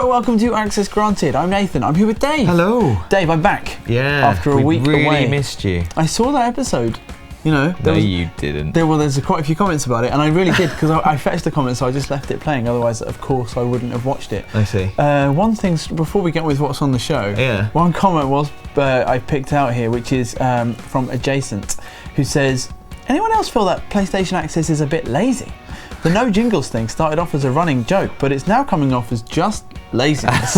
Hello, welcome to Access Granted. I'm Nathan. I'm here with Dave. Hello. Dave, I'm back. Yeah. After a week really away. Missed you. I saw that episode. You know. No, you didn't. There's quite a few comments about it, and I really did because I fetched the comments, so I just left it playing. Otherwise, of course, I wouldn't have watched it. I see. One thing before we get with what's on the show. Yeah. One comment was I picked out here, which is from Adjacent, who says, "Anyone else feel that PlayStation Access is a bit lazy? The no jingles thing started off as a running joke, but it's now coming off as just laziness."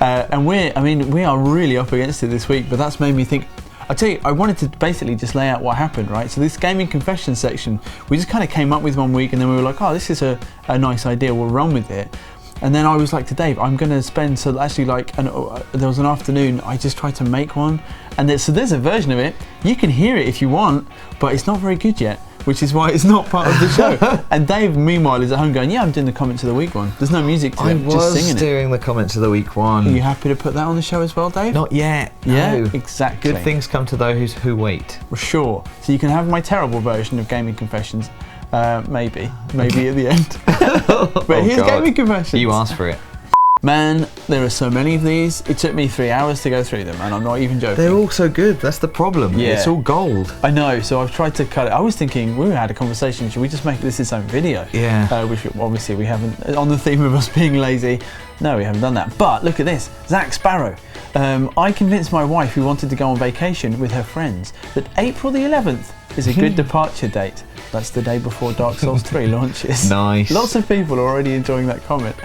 And we are really up against it this week, but that's made me think. I tell you, I wanted to basically just lay out what happened, right? So this gaming confession section, we just kind of came up with one week, and then we were like, oh, this is a nice idea, we'll run with it. And then I was like to Dave, I'm going to spend, so actually like, there was an afternoon, I just tried to make one. And so there's a version of it, you can hear it if you want, but it's not very good yet, which is why it's not part of the show. And Dave, meanwhile, is at home going, yeah, I'm doing the Comments of the Week one. There's no music to it, just singing it. I was doing the Comments of the Week one. Are you happy to put that on the show as well, Dave? Not yet. Yeah, no. Exactly. Good things come to those who wait. Sure. So you can have my terrible version of Gaming Confessions, maybe at the end. But here's Gaming Confessions. You asked for it. Man, there are so many of these. It took me 3 hours to go through them, and I'm not even joking. They're all so good. That's the problem. Yeah. It's all gold. I know, so I've tried to cut it. I was thinking, we had a conversation, should we just make this its own video? Yeah. Which obviously we haven't, on the theme of us being lazy. No, we haven't done that. But look at this, Zach Sparrow. I convinced my wife, who wanted to go on vacation with her friends, that April the 11th is a good departure date. That's the day before Dark Souls 3 launches. Nice. Lots of people are already enjoying that comment.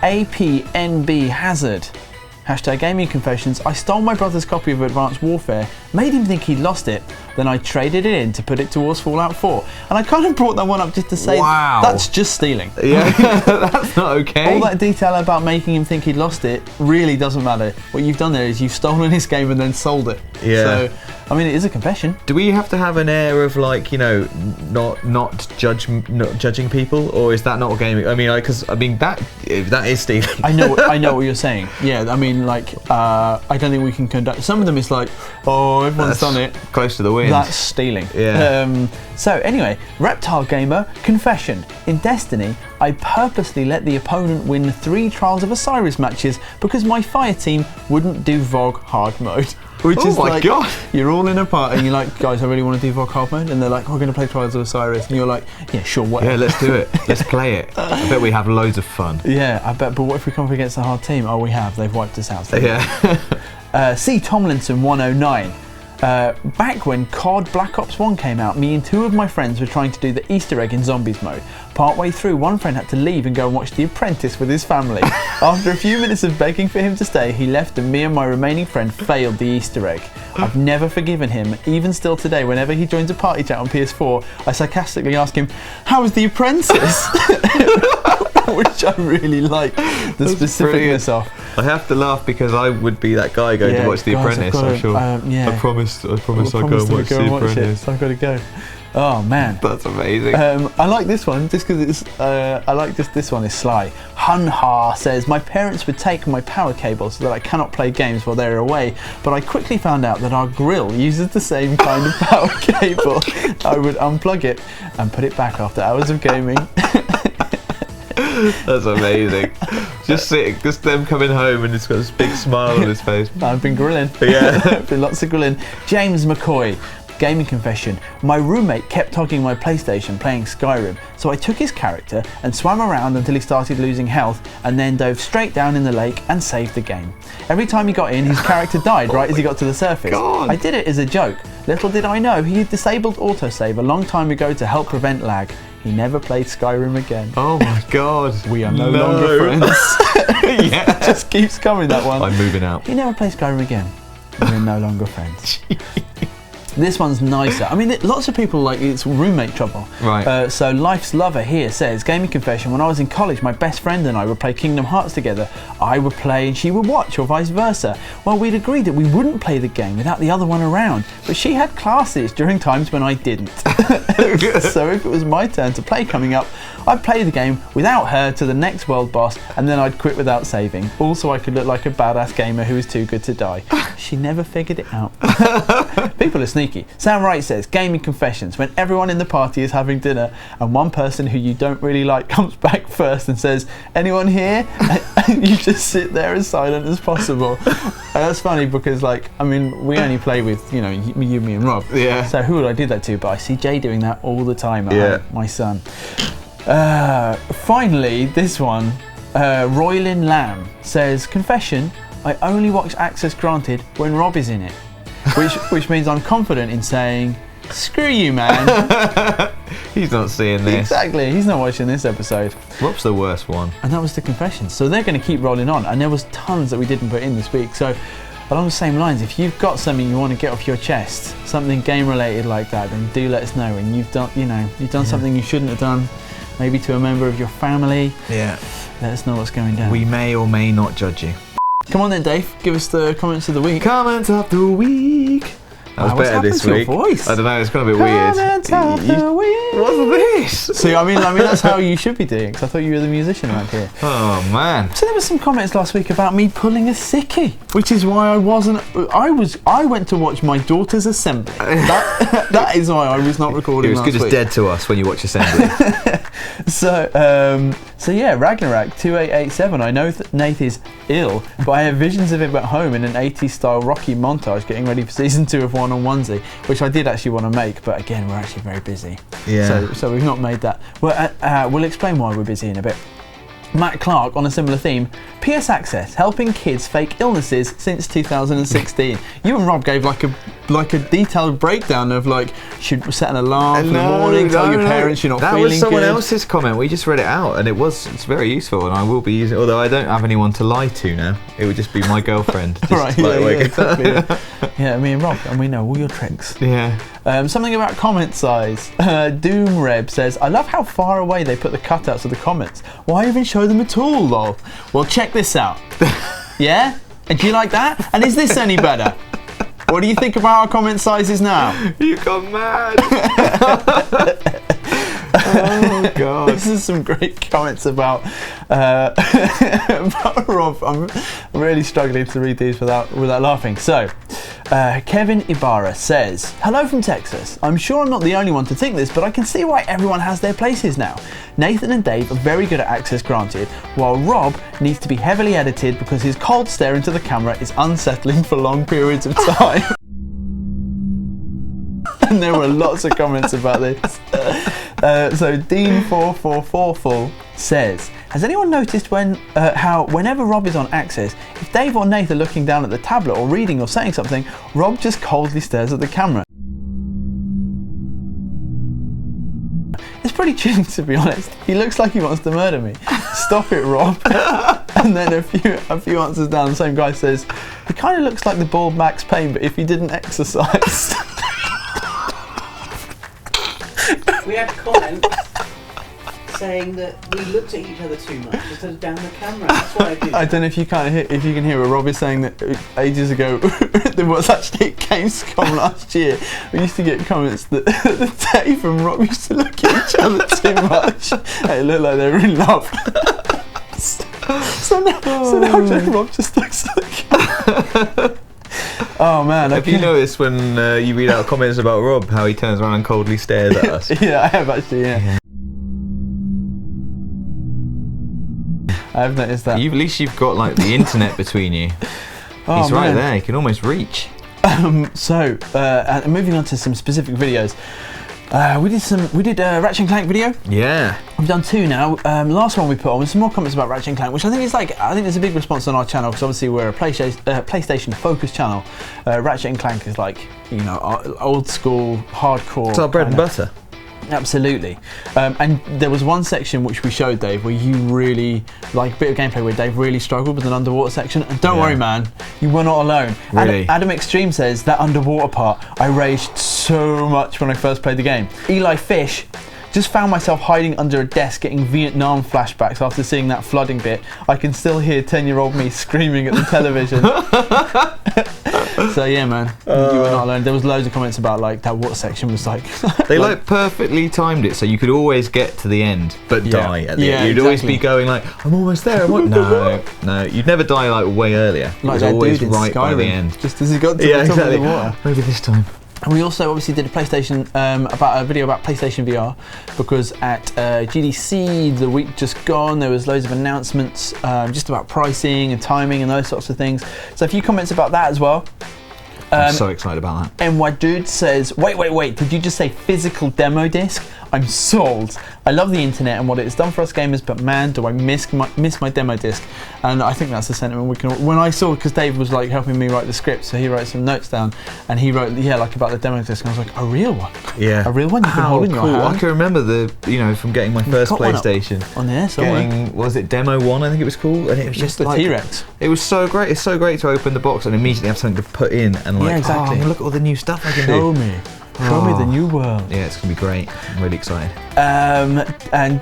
APNB Hazard. Hashtag Gaming Confessions. I stole my brother's copy of Advanced Warfare, made him think he'd lost it, then I traded it in to put it towards Fallout 4. And I kind of brought that one up just to say, wow, that's just stealing. Yeah, that's not okay. All that detail about making him think he'd lost it really doesn't matter. What you've done there is you've stolen his game and then sold it. Yeah. So, I mean, it is a confession. Do we have to have an air of like, you know, not judging people, or is that not gaming? I mean, that is stealing. I know what you're saying. Yeah, I mean, like, I don't think we can conduct. Some of them is like, oh, everyone's done it. Close to the wind. That's stealing. Yeah. So anyway, Reptile Gamer confession. In Destiny, I purposely let the opponent win 3 Trials of Osiris matches because my fire team wouldn't do VOG hard mode. Which is like, God. You're all in a party and you're like, guys, I really want to do VOG hard mode, and they're like, we're going to play Trials of Osiris, and you're like, yeah, sure, whatever. Yeah, let's do it. Let's play it. I bet we have loads of fun. Yeah, I bet. But what if we come up against a hard team? Oh, we have. They've wiped us out. So yeah. C Tomlinson 109. Back when COD Black Ops 1 came out, me and 2 of my friends were trying to do the Easter egg in Zombies mode. Partway through, one friend had to leave and go and watch The Apprentice with his family. After a few minutes of begging for him to stay, he left and me and my remaining friend failed the Easter egg. I've never forgiven him. Even still today, whenever he joins a party chat on PS4, I sarcastically ask him, how was The Apprentice? Which I really like the specificness of. I have to laugh because I would be that guy going to watch The Apprentice. I'm sure. Yeah. I promised I'll go and watch The Apprentice. I've got to go. Oh man, that's amazing. I like this one just because it's. I like this one is sly. Hunha says my parents would take my power cable so that I cannot play games while they're away, but I quickly found out that our grill uses the same kind of power cable. I would unplug it and put it back after hours of gaming. That's amazing. Just them coming home and he's got this big smile on his face. I've been grilling. Yeah. Been lots of grilling. James McCoy. Gaming confession. My roommate kept hogging my PlayStation playing Skyrim, so I took his character and swam around until he started losing health and then dove straight down in the lake and saved the game. Every time he got in, his character died right as he got to the surface. God. I did it as a joke. Little did I know he had disabled autosave a long time ago to help prevent lag. He never played Skyrim again. Oh my God. We are no longer friends. Yeah. Just keeps coming, that one. I'm moving out. He never plays Skyrim again. We're no longer friends. This one's nicer. I mean, lots of people like it's roommate trouble. Right. So Life's Lover here says, gaming confession, when I was in college, my best friend and I would play Kingdom Hearts together. I would play and she would watch, or vice versa. Well, we'd agreed that we wouldn't play the game without the other one around, but she had classes during times when I didn't. So if it was my turn to play coming up, I'd play the game without her to the next world boss, and then I'd quit without saving. Also, I could look like a badass gamer who was too good to die. She never figured it out. People are sneaky. cheeky. Sam Wright says, gaming confessions, when everyone in the party is having dinner and one person who you don't really like comes back first and says, anyone here? And you just sit there as silent as possible. And that's funny because, like, I mean, we only play with, you know, you, me and Rob. Yeah. So who would I do that to? But I see Jay doing that all the time at home, my son. Finally, this one, Roylin Lamb says, confession, I only watch Access Granted when Rob is in it. Which means I'm confident in saying, screw you, man. He's not seeing this. Exactly, he's not watching this episode. Rob's the worst one. And that was the confessions. So they're going to keep rolling on. And there was tons that we didn't put in this week. So along the same lines, if you've got something you want to get off your chest, something game related like that, then do let us know. And you've done, something you shouldn't have done, maybe to a member of your family. Yeah. Let us know what's going down. We may or may not judge you. Come on then, Dave. Give us the comments of the week. Comments of the week. That was better this week. Voice? I don't know. It's gone a bit weird. Comments of the week. What's this? See, I mean, that's how you should be doing. Because I thought you were the musician around here. Oh man. So there were some comments last week about me pulling a sickie, which is why I wasn't. I went to watch my daughter's assembly. That is why I was not recording. It was last good as week. dead to us when you watch assembly. So yeah, Ragnarok 2887. I know that Nate is ill, but I have visions of him at home in an 80s style Rocky montage, getting ready for season 2 of One on Onesie, which I did actually want to make, but again, we're actually very busy. Yeah. So we've not made that. Well, we'll explain why we're busy in a bit. Matt Clark on a similar theme. PS Access, helping kids fake illnesses since 2016. You and Rob gave like a detailed breakdown of like, should set an alarm for the morning, tell your parents you're not feeling good. That was someone else's comment. We just read it out, and it's very useful, and I will be using. Although I don't have anyone to lie to now, it would just be my girlfriend. Just right? Exactly. Yeah, me and Rob, and we know all your tricks. Yeah. Something about comment size. Doom Reb says, I love how far away they put the cutouts of the comments. Why even show them at all, lol? Well, check this out. Yeah? And do you like that? And is this any better? What do you think about our comment sizes now? You got mad. Oh god. This is some great comments about Rob. I'm really struggling to read these without laughing. So, Kevin Ibarra says, hello from Texas. I'm sure I'm not the only one to think this, but I can see why everyone has their places now. Nathan and Dave are very good at Access Granted, while Rob needs to be heavily edited because his cold stare into the camera is unsettling for long periods of time. And there were lots of comments about this. So Dean4444 says, has anyone noticed how whenever Rob is on Access, if Dave or Nate are looking down at the tablet or reading or saying something, Rob just coldly stares at the camera? It's pretty chilling, to be honest. He looks like he wants to murder me. Stop it, Rob. And then a few answers down, the same guy says, he kind of looks like the bald Max Payne, but if he didn't exercise. We had comments saying that we looked at each other too much instead of down the camera. That's what I do. I don't know if you can hear what Rob is saying, that ages ago there was actually at Gamescom last year. We used to get comments that Dave and Rob used to look at each other too much. It looked like they were in love. So now Rob just looks at the camera. Oh man! Have you noticed when you read out comments about Rob, how he turns around and coldly stares at us? Yeah, I have actually. Yeah. I have noticed that. At least you've got like the internet between you. Oh, he's right there. You can almost reach. So, moving on to some specific videos. We did a Ratchet and Clank video. Yeah. We've done 2 now. Last one we put on was some more comments about Ratchet and Clank, which I think there's a big response on our channel because obviously we're a PlayStation focused channel. Ratchet and Clank is like, you know, old school, hardcore. It's our bread and butter. Absolutely. And there was one section which we showed Dave where you really, like a bit of gameplay where Dave really struggled with an underwater section. And don't worry, man, you were not alone. Really? Adam Extreme says that underwater part, I raged so much when I first played the game. Eli Fish just found myself hiding under a desk getting Vietnam flashbacks after seeing that flooding bit. I can still hear 10-year-old me screaming at the television. So yeah, man, you were not alone. There was loads of comments about like that water section was like... They like perfectly timed it so you could always get to the end but die at the end. You'd always be going like, I'm almost there. No, you'd never die like way earlier. Like it was always dude in right by the end. Just as he got to the top of the water. Maybe this time. And we also obviously did a about a video about PlayStation VR, because at GDC the week just gone, there was loads of announcements just about pricing and timing and those sorts of things. So a few comments about that as well. I'm so excited about that. And my dude says, wait, did you just say physical demo disc? I'm sold. I love the internet and what it has done for us gamers, but man, do I miss my demo disc. And I think that's the sentiment we can. When I saw, because Dave was like helping me write the script, so he wrote some notes down, and he wrote, like about the demo disc, and I was like, a real one? Yeah. A real one you can hold in your hand? I can remember from getting my first PlayStation. On there somewhere. Was it Demo 1, I think it was called? And it was just the like, T-Rex. It was so great. It's so great to open the box and immediately have something to put in and like, exactly. look at all the new stuff I can Show do. Show me the new world. Yeah, it's going to be great. I'm really excited. And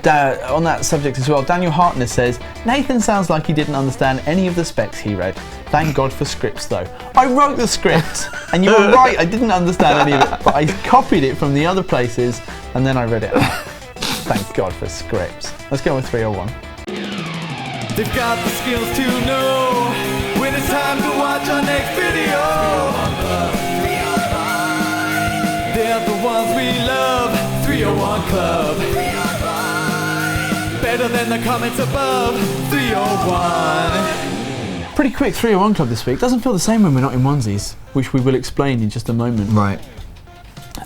on that subject as well, Daniel Hartness says, Nathan sounds like he didn't understand any of the specs he read. Thank God for scripts though. I wrote the script, and you were right, I didn't understand any of it, but I copied it from the other places, and then I read it out. Thank God for scripts. Let's go with 301. They've got the skills to know when it's time to watch our next video. They're the ones we love. 301 Club. Better than the comments above. 301. Pretty quick 301 Club this week. Doesn't feel the same when we're not in onesies, which we will explain in just a moment. Right.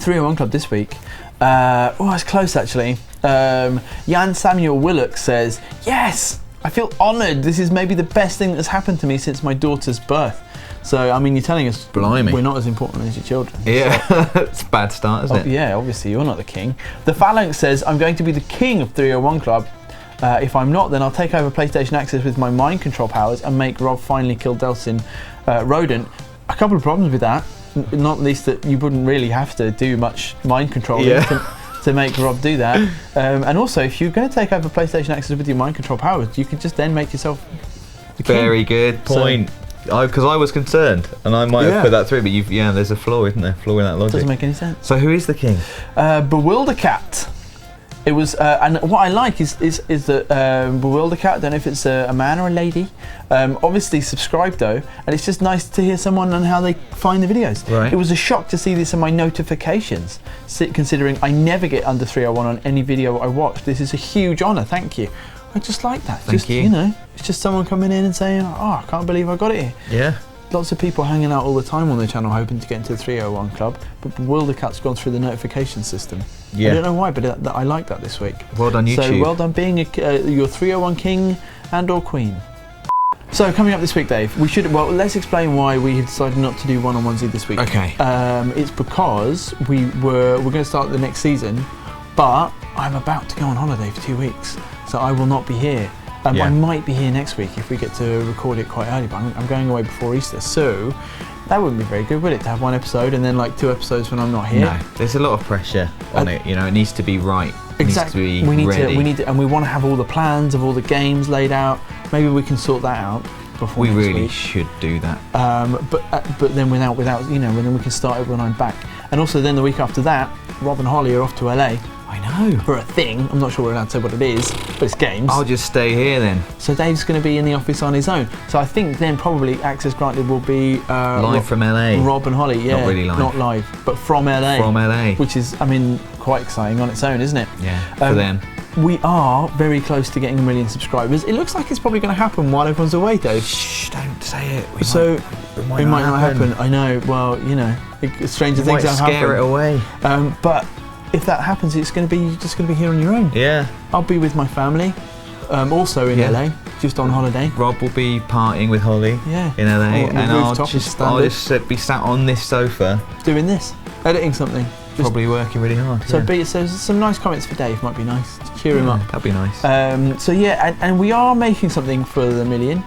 301 Club this week. It's close actually. Jan Samuel Willock says, yes, I feel honoured. This is maybe the best thing that's happened to me since my daughter's birth. So, I mean, you're telling us Blimey. We're not as important as your children. Yeah, it's a bad start, isn't it? Yeah, obviously you're not the king. The Phalanx says, I'm going to be the king of 301 Club. If I'm not, then I'll take over PlayStation Access with my mind control powers and make Rob finally kill Delsin Rodent. A couple of problems with that, not least that you wouldn't really have to do much mind control to make Rob do that. And also, if you're going to take over PlayStation Access with your mind control powers, you could just then make yourself the king. Very good point. Because I was concerned, and I might have put that through, but there's a flaw, isn't there? Flaw in that logic. Doesn't make any sense. So who is the king? Bewildercat. It was, and what I like is that Bewildercat, I don't know if it's a man or a lady, obviously subscribed though, and it's just nice to hear someone on how they find the videos. Right. It was a shock to see this in my notifications, considering I never get under 301 on any video I watch. This is a huge honour, thank you. I just like that. Thank you. It's just someone coming in and saying, I can't believe I got it here. Yeah. Lots of people hanging out all the time on the channel hoping to get into the 301 Club, but Bewildercat's gone through the notification system. I don't know why, but I like that this week. Well done, YouTube. So well done being your 301 king and or queen. So coming up this week, Dave, let's explain why we decided not to do one-on-onesie this week. Okay. It's because we're going to start the next season, but I'm about to go on holiday for 2 weeks, so I will not be here. I might be here next week if we get to record it quite early, but I'm going away before Easter, so that wouldn't be very good, would it, to have one episode and then like 2 episodes when I'm not here? No, there's a lot of pressure on it. It needs to be right. Exactly. We need to, and we want to have all the plans of all the games laid out. Maybe we can sort that out before. We next really week. should do that. But then without then we can start it when I'm back. And also then the week after that, Rob and Holly are off to LA. I know. For a thing. I'm not sure we're allowed to say what it is, but it's games. I'll just stay here then. So Dave's going to be in the office on his own. So I think then probably access granted will be live from LA. Rob and Holly, yeah. Not really live. Not live, but from LA. From LA. Which is, quite exciting on its own, isn't it? Yeah, for them. We are very close to getting 1 million subscribers. It looks like it's probably going to happen while everyone's away, Dave. Shh, don't say it. It might not happen. I know. Well, stranger things have happened. Scare it away. But if that happens, it's going to be just going to be here on your own. Yeah. I'll be with my family, also in LA, just on holiday. Rob will be partying with Holly. In LA, and I'll just be sat on this sofa doing this, editing something. Probably working really hard. So some nice comments for Dave might be nice to cheer him up. That'd be nice. And we are making something for the 1 million.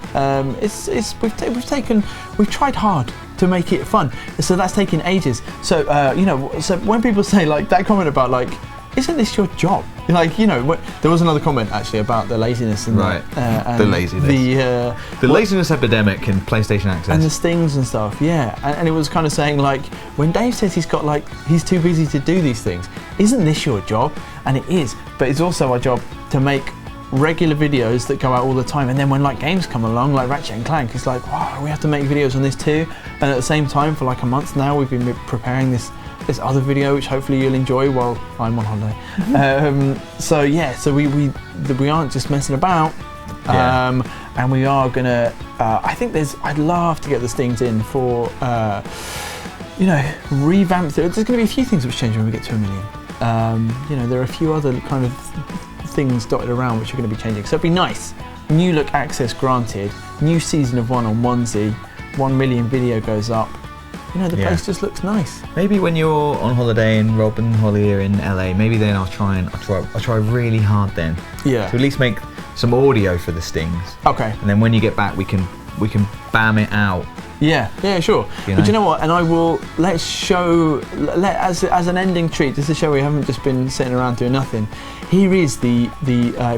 We've tried hard to make it fun. So that's taken ages. So so when people say like that comment about like, isn't this your job? There was another comment actually about the laziness and the laziness. The laziness epidemic in PlayStation Access. And the stings and stuff, yeah. And it was kind of saying like, when Dave says he's too busy to do these things, isn't this your job? And it is, but it's also our job to make regular videos that go out all the time. And then when like games come along, like Ratchet and Clank, it's like, wow, we have to make videos on this too. And at the same time, for like a month now, we've been preparing this this other video which hopefully you'll enjoy while I'm on holiday. So we aren't just messing about. And we are gonna. I'd love to get the stings in for revamp. There's going to be a few things which change when we get to 1 million. There are a few other kind of things dotted around which are going to be changing. So it'd be nice. New look access granted. New season of 1 on Onesie. 1 million video goes up. The place just looks nice. Maybe when you're on holiday and Rob and Holly are in LA, maybe then I'll try really hard then. Yeah. To at least make some audio for the stings. Okay. And then when you get back, we can bam it out. Yeah, sure. But you know what? And I will as an ending treat. This is a show we haven't just been sitting around doing nothing. Here is the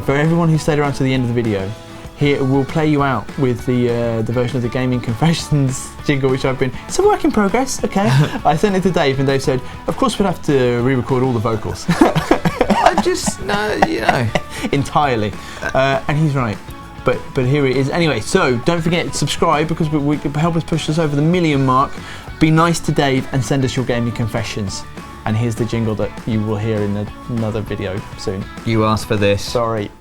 for everyone who stayed around to the end of the video. Here we'll play you out with the version of the Gaming Confessions jingle, which it's a work in progress. Okay. I sent it to Dave, and Dave said, "Of course, we'd have to re-record all the vocals." Entirely, and he's right. But here it is. Anyway, so don't forget to subscribe because we help us push us over the 1 million mark. Be nice to Dave and send us your gaming confessions. And here's the jingle that you will hear in another video soon. You asked for this. Sorry.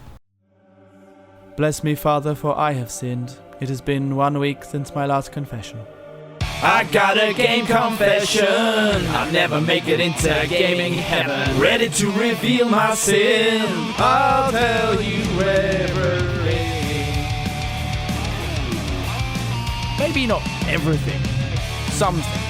Bless me, Father, for I have sinned. It has been 1 week since my last confession. I got a game confession. I'll never make it into gaming heaven. Ready to reveal my sin. I'll tell you everything. Maybe not everything. Some things.